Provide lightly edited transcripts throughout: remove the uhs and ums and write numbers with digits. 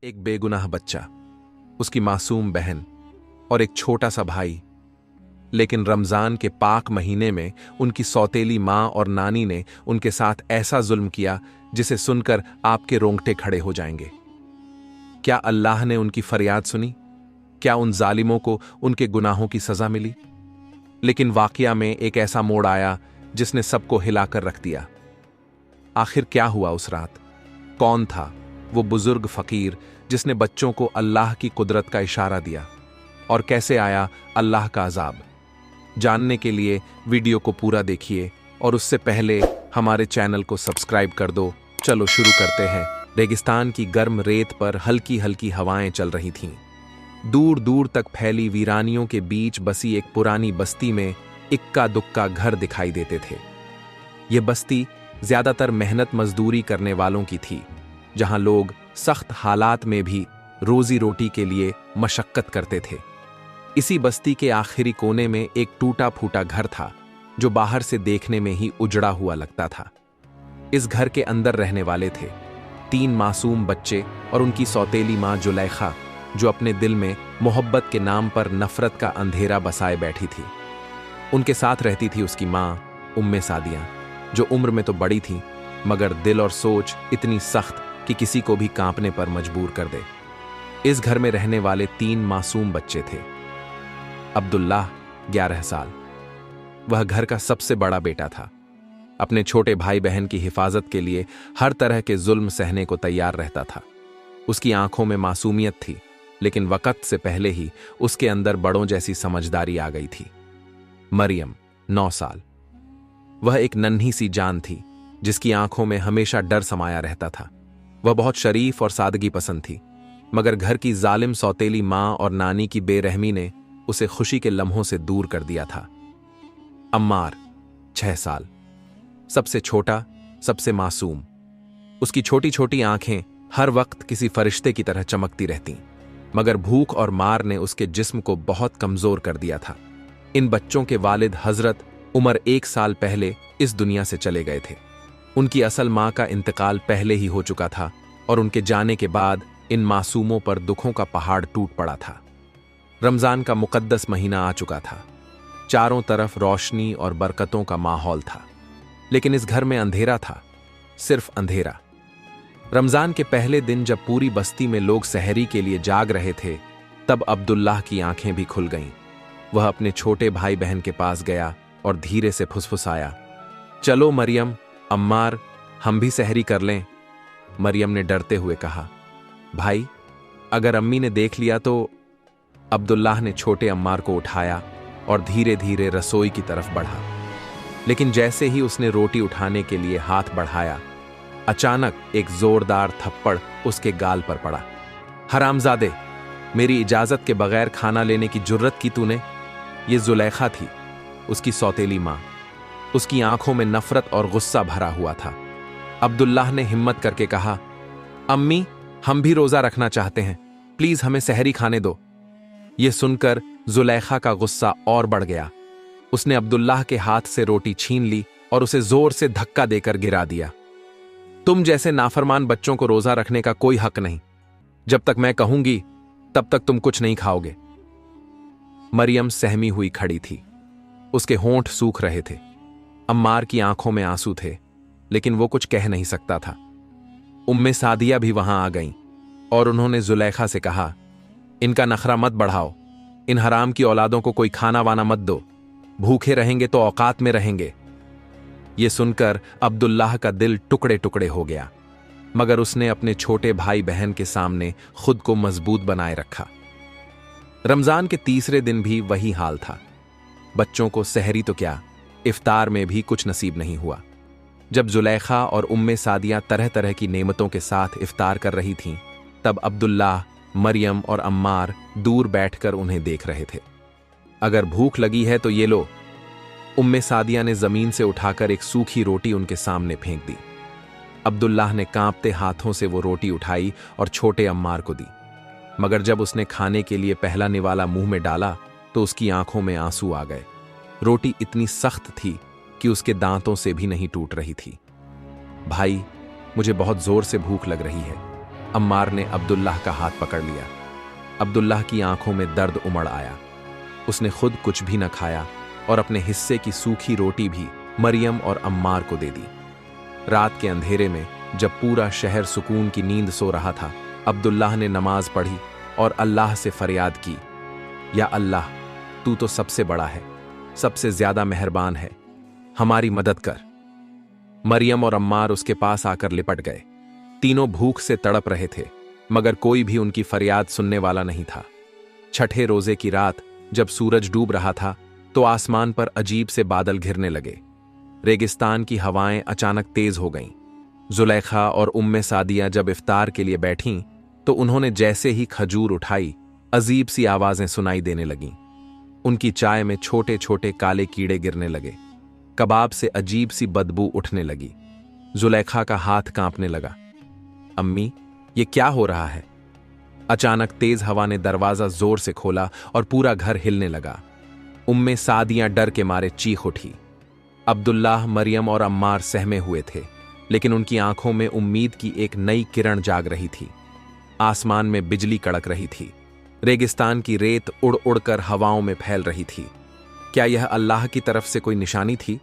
एक बेगुनाह बच्चा, उसकी मासूम बहन और एक छोटा सा भाई। लेकिन रमजान के पाक महीने में उनकी सौतेली माँ और नानी ने उनके साथ ऐसा जुल्म किया जिसे सुनकर आपके रोंगटे खड़े हो जाएंगे। क्या अल्लाह ने उनकी फरियाद सुनी? क्या उन जालिमों को उनके गुनाहों की सजा मिली? लेकिन वाकया में एक ऐसा मोड़ आया जिसने सबको हिलाकर रख दिया। आखिर क्या हुआ उस रात? कौन था वो बुजुर्ग फकीर जिसने बच्चों को अल्लाह की कुदरत का इशारा दिया? और कैसे आया अल्लाह का अजाब? जानने के लिए वीडियो को पूरा देखिए और उससे पहले हमारे चैनल को सब्सक्राइब कर दो। चलो शुरू करते हैं। रेगिस्तान की गर्म रेत पर हल्की हल्की हवाएं चल रही थीं। दूर दूर तक फैली वीरानियों के बीच बसी एक पुरानी बस्ती में इक्का दुक्का घर दिखाई देते थे। ये बस्ती ज्यादातर मेहनत मजदूरी करने वालों की थी, जहां लोग सख्त हालात में भी रोजी रोटी के लिए मशक्कत करते थे। इसी बस्ती के आखिरी कोने में एक टूटा फूटा घर था जो बाहर से देखने में ही उजड़ा हुआ लगता था। इस घर के अंदर रहने वाले थे 3 मासूम बच्चे और उनकी सौतेली माँ जुलैखा, जो अपने दिल में मोहब्बत के नाम पर नफरत का अंधेरा बसाए बैठी थी। उनके साथ रहती थी उसकी माँ उम्मे सादिया, जो उम्र में तो बड़ी थी मगर दिल और सोच इतनी सख्त कि किसी को भी कांपने पर मजबूर कर दे। इस घर में रहने वाले 3 मासूम बच्चे थे। अब्दुल्लाह 11 साल, वह घर का सबसे बड़ा बेटा था। अपने छोटे भाई बहन की हिफाजत के लिए हर तरह के जुल्म सहने को तैयार रहता था। उसकी आंखों में मासूमियत थी, लेकिन वक्त से पहले ही उसके अंदर बड़ों जैसी समझदारी आ गई थी। मरियम 9 साल, वह एक नन्ही सी जान थी जिसकी आंखों में हमेशा डर समाया रहता था। वह बहुत शरीफ और सादगी पसंद थी, मगर घर की जालिम सौतेली माँ और नानी की बेरहमी ने उसे खुशी के लम्हों से दूर कर दिया था। अम्मार 6 साल, सबसे छोटा, सबसे मासूम। उसकी छोटी छोटी आंखें हर वक्त किसी फरिश्ते की तरह चमकती रहतीं, मगर भूख और मार ने उसके जिस्म को बहुत कमजोर कर दिया था। इन बच्चों के वालिद हजरत उमर 1 साल पहले इस दुनिया से चले गए थे। उनकी असल मां का इंतकाल पहले ही हो चुका था और उनके जाने के बाद इन मासूमों पर दुखों का पहाड़ टूट पड़ा था। रमजान का मुकद्दस महीना आ चुका था। चारों तरफ रोशनी और बरकतों का माहौल था, लेकिन इस घर में अंधेरा था, सिर्फ अंधेरा। रमजान के पहले दिन जब पूरी बस्ती में लोग सहरी के लिए जाग रहे थे, तब अब्दुल्लाह की आंखें भी खुल गईं। वह अपने छोटे भाई बहन के पास गया और धीरे से फुसफुसाया, चलो मरियम, अम्मार, हम भी सहरी कर लें। मरियम ने डरते हुए कहा, भाई, अगर अम्मी ने देख लिया तो। अब्दुल्लाह ने छोटे अम्मार को उठाया और धीरे धीरे रसोई की तरफ बढ़ा। लेकिन जैसे ही उसने रोटी उठाने के लिए हाथ बढ़ाया, अचानक एक जोरदार थप्पड़ उसके गाल पर पड़ा। हरामजादे, मेरी इजाजत के बगैर खाना लेने की जुर्रत की तूने? ये जुलैखा थी, उसकी सौतेली माँ। उसकी आंखों में नफरत और गुस्सा भरा हुआ था। अब्दुल्लाह ने हिम्मत करके कहा, अम्मी, हम भी रोजा रखना चाहते हैं, प्लीज हमें सहरी खाने दो। यह सुनकर जुलैखा का गुस्सा और बढ़ गया। उसने अब्दुल्लाह के हाथ से रोटी छीन ली और उसे जोर से धक्का देकर गिरा दिया। तुम जैसे नाफरमान बच्चों को रोजा रखने का कोई हक नहीं। जब तक मैं कहूंगी तब तक तुम कुछ नहीं खाओगे। मरियम सहमी हुई खड़ी थी, उसके होंठ सूख रहे थे। अम्मार की आंखों में आंसू थे, लेकिन वो कुछ कह नहीं सकता था। उम्मे सादिया भी वहां आ गईं और उन्होंने जुलैखा से कहा, इनका नखरा मत बढ़ाओ, इन हराम की औलादों को कोई खाना वाना मत दो, भूखे रहेंगे तो औकात में रहेंगे। यह सुनकर अब्दुल्लाह का दिल टुकड़े टुकड़े हो गया, मगर उसने अपने छोटे भाई बहन के सामने खुद को मजबूत बनाए रखा। रमजान के तीसरे दिन भी वही हाल था। बच्चों को सहरी तो क्या, इफ्तार में भी कुछ नसीब नहीं हुआ। जब जुलैखा और उम्मे सादिया तरह तरह की नेमतों के साथ इफ्तार कर रही थीं, तब अब्दुल्लाह, मरियम और अम्मार दूर बैठकर उन्हें देख रहे थे। अगर भूख लगी है तो ये लो। उम्मे सादिया ने जमीन से उठाकर एक सूखी रोटी उनके सामने फेंक दी। अब्दुल्लाह ने कांपते हाथों से वो रोटी उठाई और छोटे अम्मार को दी, मगर जब उसने खाने के लिए पहला निवाला मुंह में डाला तो उसकी आंखों में आंसू आ गए। रोटी इतनी सख्त थी कि उसके दांतों से भी नहीं टूट रही थी। भाई, मुझे बहुत जोर से भूख लग रही है, अम्मार ने अब्दुल्लाह का हाथ पकड़ लिया। अब्दुल्लाह की आंखों में दर्द उमड़ आया। उसने खुद कुछ भी न खाया और अपने हिस्से की सूखी रोटी भी मरियम और अम्मार को दे दी। रात के अंधेरे में जब पूरा शहर सुकून की नींद सो रहा था, अब्दुल्लाह ने नमाज पढ़ी और अल्लाह से फरियाद की, या अल्लाह, तू तो सबसे बड़ा है, सबसे ज्यादा मेहरबान है, हमारी मदद कर। मरियम और अम्मार उसके पास आकर लिपट गए। तीनों भूख से तड़प रहे थे, मगर कोई भी उनकी फरियाद सुनने वाला नहीं था। छठे रोजे की रात जब सूरज डूब रहा था तो आसमान पर अजीब से बादल घिरने लगे। रेगिस्तान की हवाएं अचानक तेज हो गईं। जुलेखा और उम्मे सादिया जब इफ्तार के लिए बैठीं तो उन्होंने जैसे ही खजूर उठाई, अजीब सी आवाजें सुनाई देने लगीं। उनकी चाय में छोटे छोटे काले कीड़े गिरने लगे। कबाब से अजीब सी बदबू उठने लगी। जुलेखा का हाथ कांपने लगा। अम्मी, ये क्या हो रहा है? अचानक तेज हवा ने दरवाजा जोर से खोला और पूरा घर हिलने लगा। उम्मे सादियां डर के मारे चीख उठी। अब्दुल्लाह, मरियम और अम्मार सहमे हुए थे, लेकिन उनकी आंखों में उम्मीद की एक नई किरण जाग रही थी। आसमान में बिजली कड़क रही थी। रेगिस्तान की रेत उड़ उड़कर हवाओं में फैल रही थी। क्या यह अल्लाह की तरफ से कोई निशानी थी?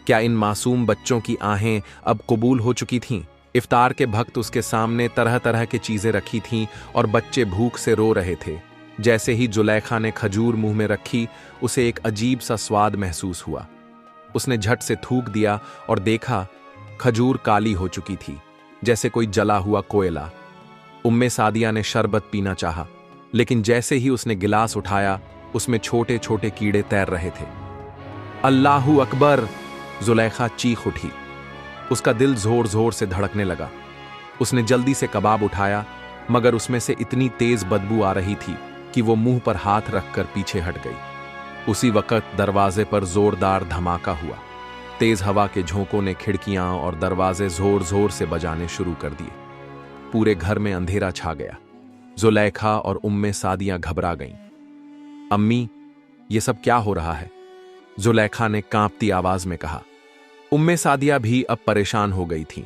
क्या इन मासूम बच्चों की आहें अब कबूल हो चुकी थीं? इफ्तार के वक्त उसके सामने तरह तरह की चीजें रखी थीं और बच्चे भूख से रो रहे थे। जैसे ही जुलेखा ने खजूर मुंह में रखी, उसे एक अजीब सा स्वाद महसूस हुआ। उसने झट से थूक दिया और देखा, खजूर काली हो चुकी थी, जैसे कोई जला हुआ कोयला। उम्मे सादिया ने शरबत पीना चाहा, लेकिन जैसे ही उसने गिलास उठाया, उसमें छोटे छोटे कीड़े तैर रहे थे। अल्लाहू अकबर! जुलेखा चीख उठी। उसका दिल जोर जोर से धड़कने लगा। उसने जल्दी से कबाब उठाया, मगर उसमें से इतनी तेज बदबू आ रही थी कि वो मुंह पर हाथ रखकर पीछे हट गई। उसी वक्त दरवाजे पर जोरदार धमाका हुआ। तेज हवा के झोंकों ने खिड़कियां और दरवाजे जोर जोर से बजाने शुरू कर दिए। पूरे घर में अंधेरा छा गया। जुलेखा और उम्मे सादियां घबरा गईं। अम्मी, ये सब क्या हो रहा है? जुलेखा ने कांपती आवाज में कहा। उम्मे सादिया भी अब परेशान हो गई थीं।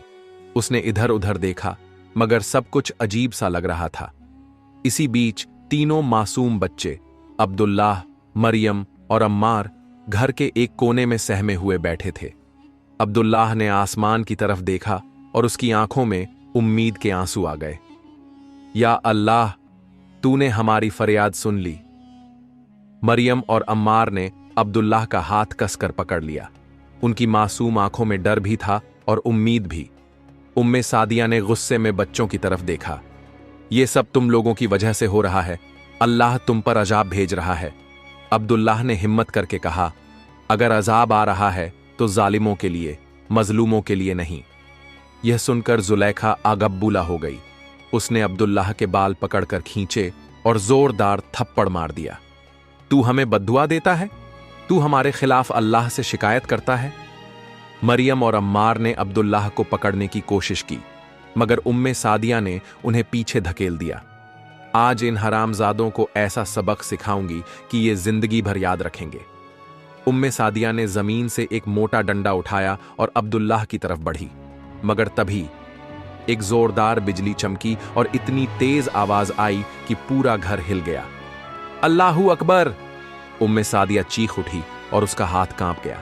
उसने इधर उधर देखा, मगर सब कुछ अजीब सा लग रहा था। इसी बीच तीनों मासूम बच्चे, अब्दुल्लाह, मरियम और अम्मार, घर के एक कोने में सहमे हुए बैठे थे। अब्दुल्लाह ने आसमान की तरफ देखा और उसकी आंखों में उम्मीद के आंसू आ गए। या अल्लाह, तूने हमारी फरियाद सुन ली। मरियम और अम्मार ने अब्दुल्लाह का हाथ कसकर पकड़ लिया। उनकी मासूम आंखों में डर भी था और उम्मीद भी। उम्मे सादिया ने गुस्से में बच्चों की तरफ देखा। ये सब तुम लोगों की वजह से हो रहा है। अल्लाह तुम पर अजाब भेज रहा है। अब्दुल्लाह ने हिम्मत करके कहा, अगर अजाब आ रहा है तो जालिमों के लिए, मजलूमों के लिए नहीं। यह सुनकर जुलेखा आगब्बूला हो गई। उसने अब्दुल्लाह के बाल पकड़कर खींचे और जोरदार थप्पड़ मार दिया। तू हमें बद्दुआ देता है? तू हमारे खिलाफ अल्लाह से शिकायत करता है? मरियम और अम्मार ने अब्दुल्लाह को पकड़ने की कोशिश की, मगर उम्मे सादिया ने उन्हें पीछे धकेल दिया। आज इन हरामजादों को ऐसा सबक सिखाऊंगी कि ये जिंदगी भर याद रखेंगे। उम्मे सादिया ने जमीन से एक मोटा डंडा उठाया और अब्दुल्लाह की तरफ बढ़ी, मगर तभी एक जोरदार बिजली चमकी और इतनी तेज आवाज आई कि पूरा घर हिल गया। अल्लाहू अकबर! उम्मे सादिया चीख उठी और उसका हाथ कांप गया।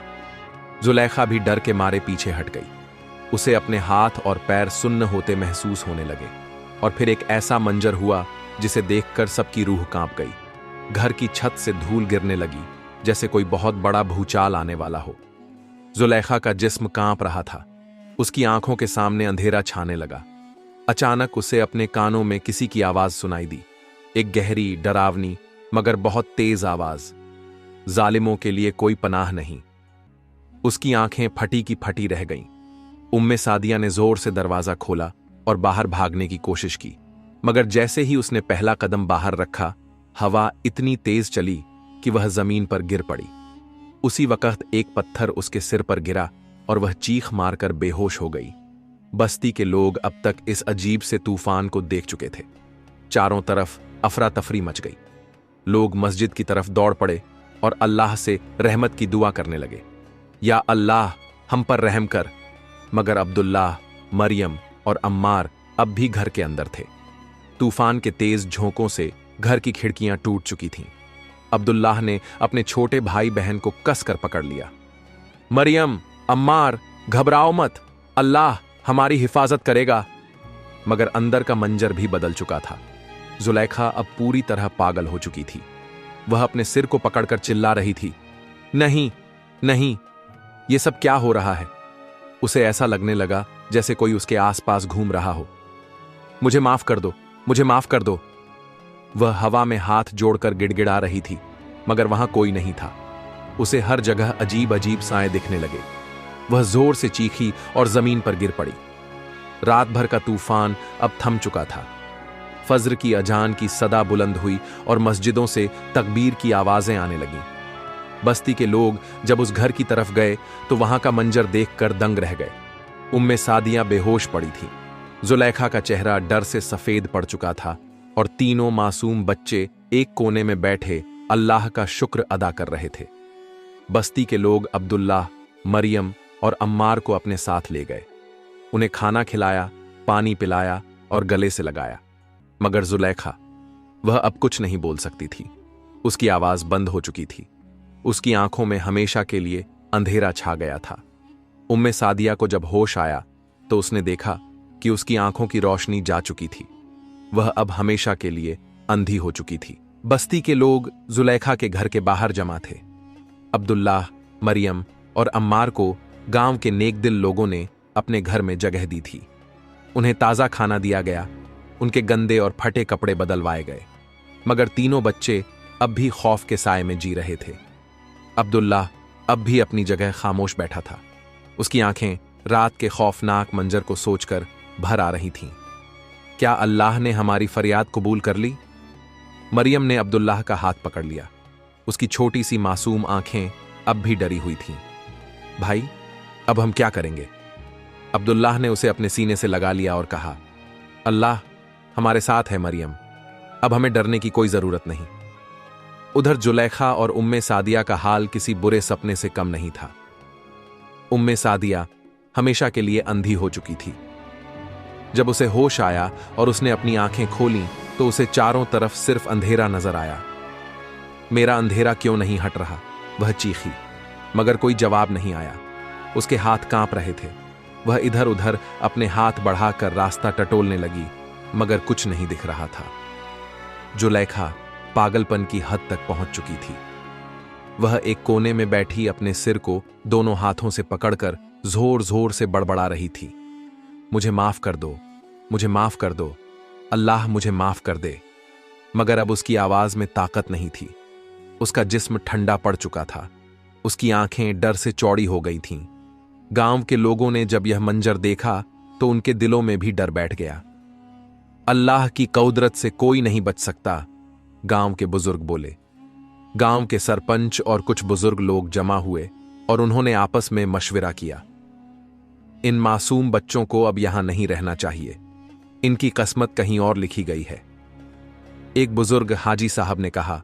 जुलेखा भी डर के मारे पीछे हट गई। उसे अपने हाथ और पैर सुन्न होते महसूस होने लगे, और फिर एक ऐसा मंजर हुआ जिसे देखकर सबकी रूह कांप गई। घर की छत से धूल गिरने लगी, जैसे कोई बहुत बड़ा भूचाल आने वाला हो। जुलेखा का जिस्म कांप रहा था। उसकी आंखों के सामने अंधेरा छाने लगा। अचानक उसे अपने कानों में किसी की आवाज सुनाई दी, एक गहरी, डरावनी मगर बहुत तेज आवाज। जालिमों के लिए कोई पनाह नहीं। उसकी आंखें फटी की फटी रह गईं। उम्मे सादिया ने जोर से दरवाजा खोला और बाहर भागने की कोशिश की, मगर जैसे ही उसने पहला कदम बाहर रखा, हवा इतनी तेज चली कि वह जमीन पर गिर पड़ी। उसी वक्त एक पत्थर उसके सिर पर गिरा और वह चीख मारकर बेहोश हो गई। बस्ती के लोग अब तक इस अजीब से तूफान को देख चुके थे। चारों तरफ अफरा तफरी मच गई। लोग मस्जिद की तरफ दौड़ पड़े और अल्लाह से रहमत की दुआ करने लगे, या अल्लाह हम पर रहम कर। मगर अब्दुल्लाह, मरियम और अम्मार अब भी घर के अंदर थे। तूफान के तेज झोंकों से घर की खिड़कियां टूट चुकी थीं। अब्दुल्लाह ने अपने छोटे भाई बहन को कसकर पकड़ लिया। मरियम, अम्मार, घबराओ मत, अल्लाह हमारी हिफाजत करेगा। मगर अंदर का मंजर भी बदल चुका था। जुलेखा अब पूरी तरह पागल हो चुकी थी। वह अपने सिर को पकड़कर चिल्ला रही थी, नहीं नहीं, ये सब क्या हो रहा है। उसे ऐसा लगने लगा जैसे कोई उसके आसपास घूम रहा हो। मुझे माफ कर दो, मुझे माफ कर दो। वह हवा में हाथ जोड़कर गिड़गिड़ा रही थी, मगर वहां कोई नहीं था। उसे हर जगह अजीब अजीब साएं दिखने लगे। वह जोर से चीखी और जमीन पर गिर पड़ी। रात भर का तूफान अब थम चुका था। फज्र की अजान की सदा बुलंद हुई और मस्जिदों से तकबीर की आवाजें आने लगीं। बस्ती के लोग जब उस घर की तरफ गए तो वहां का मंजर देखकर दंग रह गए। उम्मे सादिया बेहोश पड़ी थी। जुलेखा का चेहरा डर से सफेद पड़ चुका था और तीनों मासूम बच्चे एक कोने में बैठे अल्लाह का शुक्र अदा कर रहे थे। बस्ती के लोग अब्दुल्लाह, मरियम और अम्मार को अपने साथ ले गए। उन्हें खाना खिलाया, पानी पिलाया और गले से लगाया। मगर जुलेखा, वह अब कुछ नहीं बोल सकती थी। उसकी आवाज बंद हो चुकी थी। उसकी आंखों में हमेशा के लिए अंधेरा छा गया था। उम्मे सादिया को जब होश आया तो उसने देखा कि उसकी आंखों की रोशनी जा चुकी थी। वह अब हमेशा के लिए अंधी हो चुकी थी। बस्ती के लोग जुलेखा के घर के बाहर जमा थे। अब्दुल्लाह, मरियम और अम्मार को गांव के नेकदिल लोगों ने अपने घर में जगह दी थी। उन्हें ताज़ा खाना दिया गया, उनके गंदे और फटे कपड़े बदलवाए गए। मगर तीनों बच्चे अब भी खौफ के साए में जी रहे थे। अब्दुल्लाह अब भी अपनी जगह खामोश बैठा था। उसकी आंखें रात के खौफनाक मंजर को सोचकर भर आ रही थीं। क्या अल्लाह ने हमारी फरियाद कबूल कर ली? मरियम ने अब्दुल्लाह का हाथ पकड़ लिया। उसकी छोटी सी मासूम आंखें अब भी डरी हुई थीं। भाई, अब हम क्या करेंगे? अब्दुल्लाह ने उसे अपने सीने से लगा लिया और कहा, अल्लाह हमारे साथ है मरियम, अब हमें डरने की कोई जरूरत नहीं। उधर जुलेखा और उम्मे सादिया का हाल किसी बुरे सपने से कम नहीं था। उम्मे सादिया हमेशा के लिए अंधी हो चुकी थी। जब उसे होश आया और उसने अपनी आंखें खोलीं तो उसे चारों तरफ सिर्फ अंधेरा नजर आया। मेरा अंधेरा क्यों नहीं हट रहा? वह चीखी, मगर कोई जवाब नहीं आया। उसके हाथ कांप रहे थे। वह इधर उधर अपने हाथ बढ़ाकर रास्ता टटोलने लगी, मगर कुछ नहीं दिख रहा था। जुलेखा पागलपन की हद तक पहुंच चुकी थी। वह एक कोने में बैठी अपने सिर को दोनों हाथों से पकड़कर जोर जोर से बड़बड़ा रही थी, मुझे माफ कर दो, मुझे माफ कर दो, अल्लाह मुझे माफ कर दे। मगर अब उसकी आवाज में ताकत नहीं थी। उसका जिस्म ठंडा पड़ चुका था। उसकी आंखें डर से चौड़ी हो गई थीं। गांव के लोगों ने जब यह मंजर देखा तो उनके दिलों में भी डर बैठ गया। अल्लाह की कुदरत से कोई नहीं बच सकता, गांव के बुजुर्ग बोले। गांव के सरपंच और कुछ बुजुर्ग लोग जमा हुए और उन्होंने आपस में मशविरा किया। इन मासूम बच्चों को अब यहां नहीं रहना चाहिए। इनकी किस्मत कहीं और लिखी गई है। एक बुजुर्ग हाजी साहब ने कहा,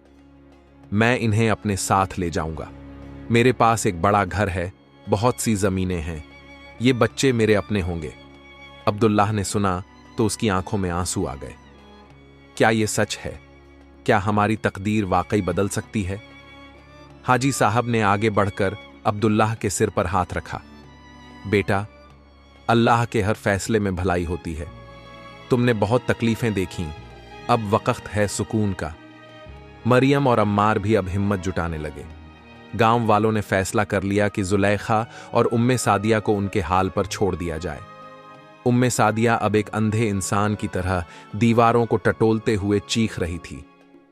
मैं इन्हें अपने साथ ले जाऊंगा। मेरे पास एक बड़ा घर है, बहुत सी जमीनें हैं। ये बच्चे मेरे अपने होंगे। अब्दुल्लाह ने सुना तो उसकी आंखों में आंसू आ गए। क्या यह सच है? क्या हमारी तकदीर वाकई बदल सकती है? हाजी साहब ने आगे बढ़कर अब्दुल्लाह के सिर पर हाथ रखा। बेटा, अल्लाह के हर फैसले में भलाई होती है। तुमने बहुत तकलीफें देखीं, अब वक्त है सुकून का। मरियम और अम्मार भी अब हिम्मत जुटाने लगे। गांव वालों ने फैसला कर लिया कि जुलेखा और उम्मे सादिया को उनके हाल पर छोड़ दिया जाए। उम्मे सादिया अब एक अंधे इंसान की तरह दीवारों को टटोलते हुए चीख रही थी,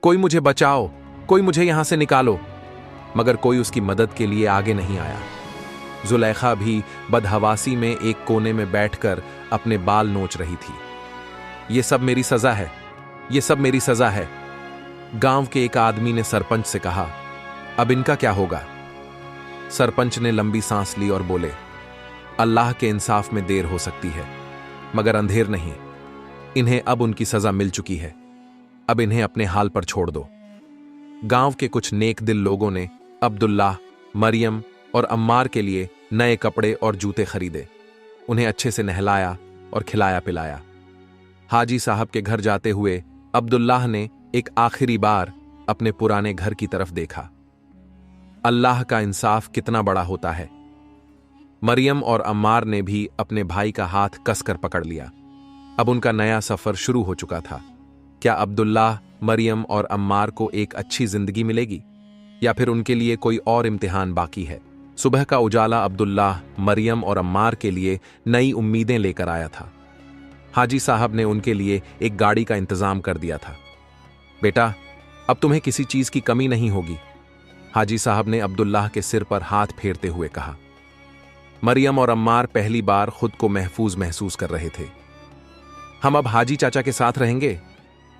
कोई मुझे बचाओ, कोई मुझे यहां से निकालो। मगर कोई उसकी मदद के लिए आगे नहीं आया। जुलेखा भी बदहवासी में एक कोने में बैठकर अपने बाल नोच रही थी। ये सब मेरी सजा है, ये सब मेरी सजा है। गांव के एक आदमी ने सरपंच से कहा, अब इनका क्या होगा? सरपंच ने लंबी सांस ली और बोले, अल्लाह के इंसाफ में देर हो सकती है, मगर अंधेर नहीं। इन्हें अब उनकी सजा मिल चुकी है। अब इन्हें अपने हाल पर छोड़ दो। गांव के कुछ नेक दिल लोगों ने अब्दुल्लाह, मरियम और अम्मार के लिए नए कपड़े और जूते खरीदे। उन्हें अच्छे से नहलाया और खिलाया पिलाया। हाजी साहब के घर जाते हुए अब्दुल्लाह ने एक आखिरी बार अपने पुराने घर की तरफ देखा। अल्लाह का इंसाफ कितना बड़ा होता है। मरियम और अम्मार ने भी अपने भाई का हाथ कसकर पकड़ लिया। अब उनका नया सफर शुरू हो चुका था। क्या अब्दुल्लाह, मरियम और अम्मार को एक अच्छी जिंदगी मिलेगी या फिर उनके लिए कोई और इम्तिहान बाकी है? सुबह का उजाला अब्दुल्लाह, मरियम और अम्मार के लिए नई उम्मीदें लेकर आया था। हाजी साहब ने उनके लिए एक गाड़ी का इंतजाम कर दिया था। बेटा, अब तुम्हें किसी चीज की कमी नहीं होगी, हाजी साहब ने अब्दुल्लाह के सिर पर हाथ फेरते हुए कहा। मरियम और अम्मार पहली बार खुद को महफूज महसूस कर रहे थे। हम अब हाजी चाचा के साथ रहेंगे?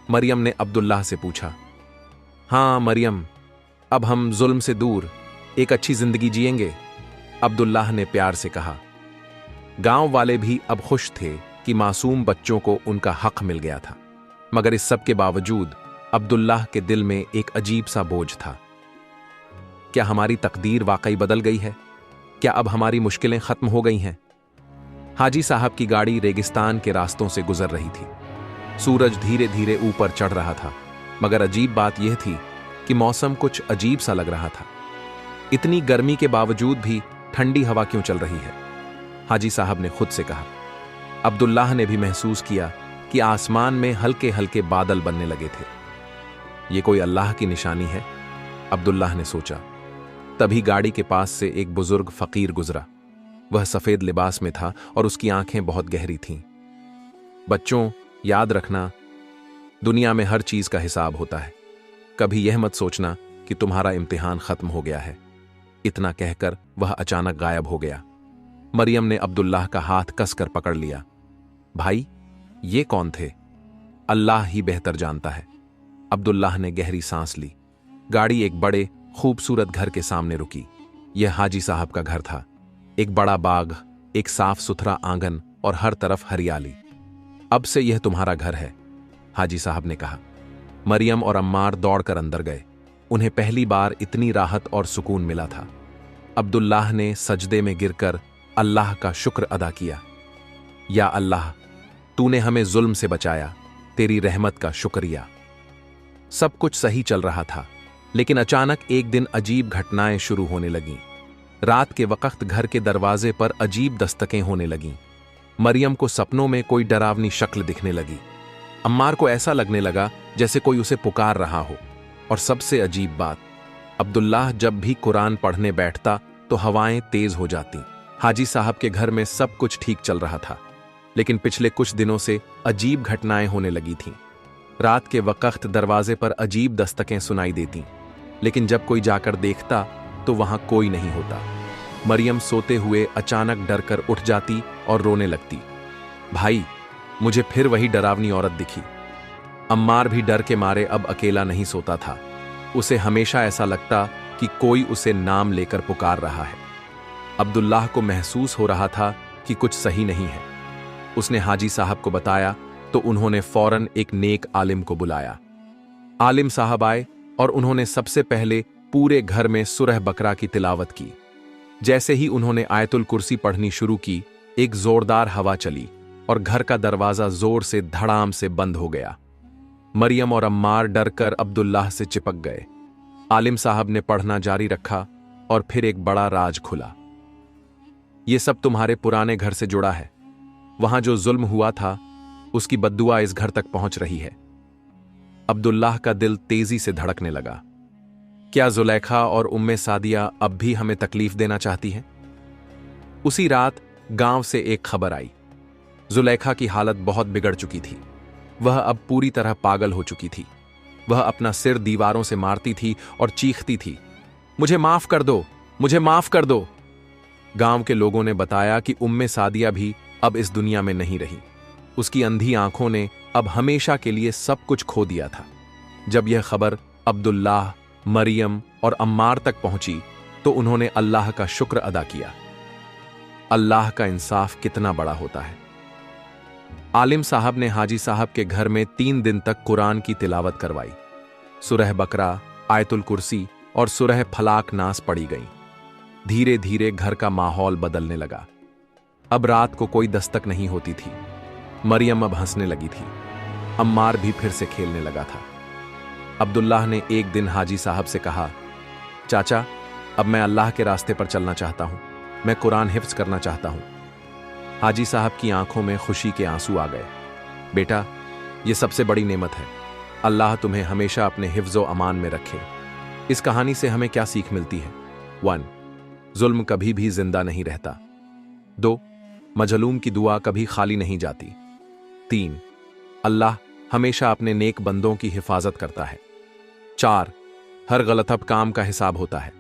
मरियम ने अब्दुल्लाह से पूछा। हाँ मरियम, अब हम जुल्म से दूर एक अच्छी जिंदगी जिएंगे, अब्दुल्लाह ने प्यार से कहा। गांव वाले भी अब खुश थे कि मासूम बच्चों को उनका हक मिल गया था, मगर इस सब के बावजूद अब्दुल्लाह के दिल में एक अजीब सा बोझ था। क्या हमारी तकदीर वाकई बदल गई है? क्या अब हमारी मुश्किलें खत्म हो गई हैं? हाजी साहब की गाड़ी रेगिस्तान के रास्तों से गुजर रही थी। सूरज धीरे धीरे ऊपर चढ़ रहा था, मगर अजीब बात यह थी कि मौसम कुछ अजीब सा लग रहा था। इतनी गर्मी के बावजूद भी ठंडी हवा क्यों चल रही है? हाजी साहब ने खुद से कहा। अब्दुल्लाह ने भी महसूस किया कि आसमान में हल्के हल्के बादल बनने लगे थे। ये कोई अल्लाह की निशानी है, अब्दुल्लाह ने सोचा। तभी गाड़ी के पास से एक बुजुर्ग फकीर गुजरा। वह सफेद लिबास में था और उसकी आंखें बहुत गहरी थीं। बच्चों, याद रखना, दुनिया में हर चीज का हिसाब होता है। कभी यह मत सोचना कि तुम्हारा इम्तिहान खत्म हो गया है। इतना कहकर वह अचानक गायब हो गया। मरियम ने अब्दुल्लाह का हाथ कसकर पकड़ लिया। भाई, ये कौन थे? अल्लाह ही बेहतर जानता है। अब्दुल्लाह ने गहरी सांस ली। गाड़ी एक बड़े खूबसूरत घर के सामने रुकी। यह हाजी साहब का घर था। एक बड़ा बाग, एक साफ सुथरा आंगन और हर तरफ हरियाली। अब से यह तुम्हारा घर है, हाजी साहब ने कहा। मरियम और अम्मार दौड़कर अंदर गए। उन्हें पहली बार इतनी राहत और सुकून मिला था। अब्दुल्लाह ने सजदे में गिरकर अल्लाह का शुक्र अदा किया। या अल्लाह, तूने हमें जुल्म से बचाया, तेरी रहमत का शुक्रिया। सब कुछ सही चल रहा था, लेकिन अचानक एक दिन अजीब घटनाएं शुरू होने लगीं। रात के वक्त घर के दरवाजे पर अजीब दस्तकें होने लगीं। मरियम को सपनों में कोई डरावनी शक्ल दिखने लगी। अम्मार को ऐसा लगने लगा जैसे कोई उसे पुकार रहा हो। और सबसे अजीब बात, अब्दुल्लाह जब भी कुरान पढ़ने बैठता तो हवाएं तेज हो जाती। हाजी साहब के घर में सब कुछ ठीक चल रहा था, लेकिन पिछले कुछ दिनों से अजीब घटनाएं होने लगी थीं। रात के वक्त दरवाजे पर अजीब दस्तकें सुनाई देतीं, लेकिन जब कोई जाकर देखता तो वहां कोई नहीं होता। मरियम सोते हुए अचानक डरकर उठ जाती और रोने लगती। भाई, मुझे फिर वही डरावनी औरत दिखी। अम्मार भी डर के मारे अब अकेला नहीं सोता था। उसे हमेशा ऐसा लगता कि कोई उसे नाम लेकर पुकार रहा है। अब्दुल्लाह को महसूस हो रहा था कि कुछ सही नहीं है। उसने हाजी साहब को बताया तो उन्होंने फौरन एक नेक आलिम को बुलाया। आलिम साहब आए और उन्होंने सबसे पहले पूरे घर में सूरह बकरा की तिलावत की। जैसे ही उन्होंने आयतुल कुर्सी पढ़नी शुरू की, एक जोरदार हवा चली और घर का दरवाजा जोर से धड़ाम से बंद हो गया। मरियम और अम्मार डरकर अब्दुल्लाह से चिपक गए। आलिम साहब ने पढ़ना जारी रखा और फिर एक बड़ा राज खुला। यह सब तुम्हारे पुराने घर से जुड़ा है। वहां जो जुल्म हुआ था, उसकी बद्दुआ इस घर तक पहुंच रही है। अब्दुल्लाह का दिल तेजी से धड़कने लगा। क्या जुलेखा और उम्मे सादिया अब भी हमें तकलीफ देना चाहती हैं? उसी रात गांव से एक खबर आई। जुलेखा की हालत बहुत बिगड़ चुकी थी। वह अब पूरी तरह पागल हो चुकी थी। वह अपना सिर दीवारों से मारती थी और चीखती थी, मुझे माफ कर दो, मुझे माफ कर दो। गांव के लोगों ने बताया कि उम्मे सादिया भी अब इस दुनिया में नहीं रही। उसकी अंधी आंखों ने अब हमेशा के लिए सब कुछ खो दिया था। जब यह खबर अब्दुल्लाह, मरियम और अम्मार तक पहुंची तो उन्होंने अल्लाह का शुक्र अदा किया। अल्लाह का इंसाफ कितना बड़ा होता है। आलिम साहब ने हाजी साहब के घर में 3 दिन तक कुरान की तिलावत करवाई। सूरह बकरा, आयतुल कुर्सी और सूरह फलाक नास पढ़ी गई। धीरे धीरे घर का माहौल बदलने लगा। अब रात को कोई दस्तक नहीं होती थी। मरियम अब हंसने लगी थी। अम्मार भी फिर से खेलने लगा था। अब्दुल्लाह ने एक दिन हाजी साहब से कहा, चाचा, अब मैं अल्लाह के रास्ते पर चलना चाहता हूं, मैं कुरान हिफ्ज करना चाहता हूं। हाजी साहब की आंखों में खुशी के आंसू आ गए। बेटा, यह सबसे बड़ी नेमत है। अल्लाह तुम्हें हमेशा अपने हिफ्ज़ो अमान में रखे। इस कहानी से हमें क्या सीख मिलती है? 1. जुल्म कभी भी जिंदा नहीं रहता। 2. मजलूम की दुआ कभी खाली नहीं जाती। 3. अल्लाह हमेशा अपने नेक बंदों की हिफाजत करता है। 4. हर गलतब काम का हिसाब होता है।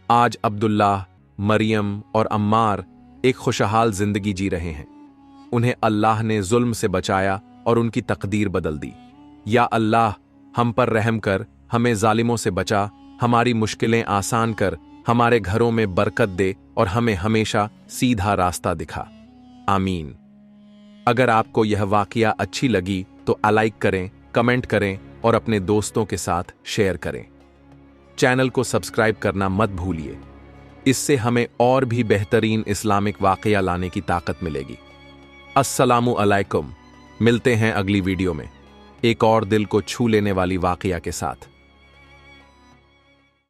आज अब्दुल्लाह, मरियम और अम्मार एक खुशहाल जिंदगी जी रहे हैं। उन्हें अल्लाह ने जुल्म से बचाया और उनकी तकदीर बदल दी। या अल्लाह, हम पर रहम कर, हमें जालिमों से बचा, हमारी मुश्किलें आसान कर, हमारे घरों में बरकत दे और हमें हमेशा सीधा रास्ता दिखा। आमीन। अगर आपको यह वाकया अच्छी लगी तो लाइक करें, कमेंट करें और अपने दोस्तों के साथ शेयर करें। चैनल को सब्सक्राइब करना मत भूलिए। इससे हमें और भी बेहतरीन इस्लामिक वाकया लाने की ताकत मिलेगी। अस्सलामु अलैकुम। मिलते हैं अगली वीडियो में एक और दिल को छू लेने वाली वाकया के साथ।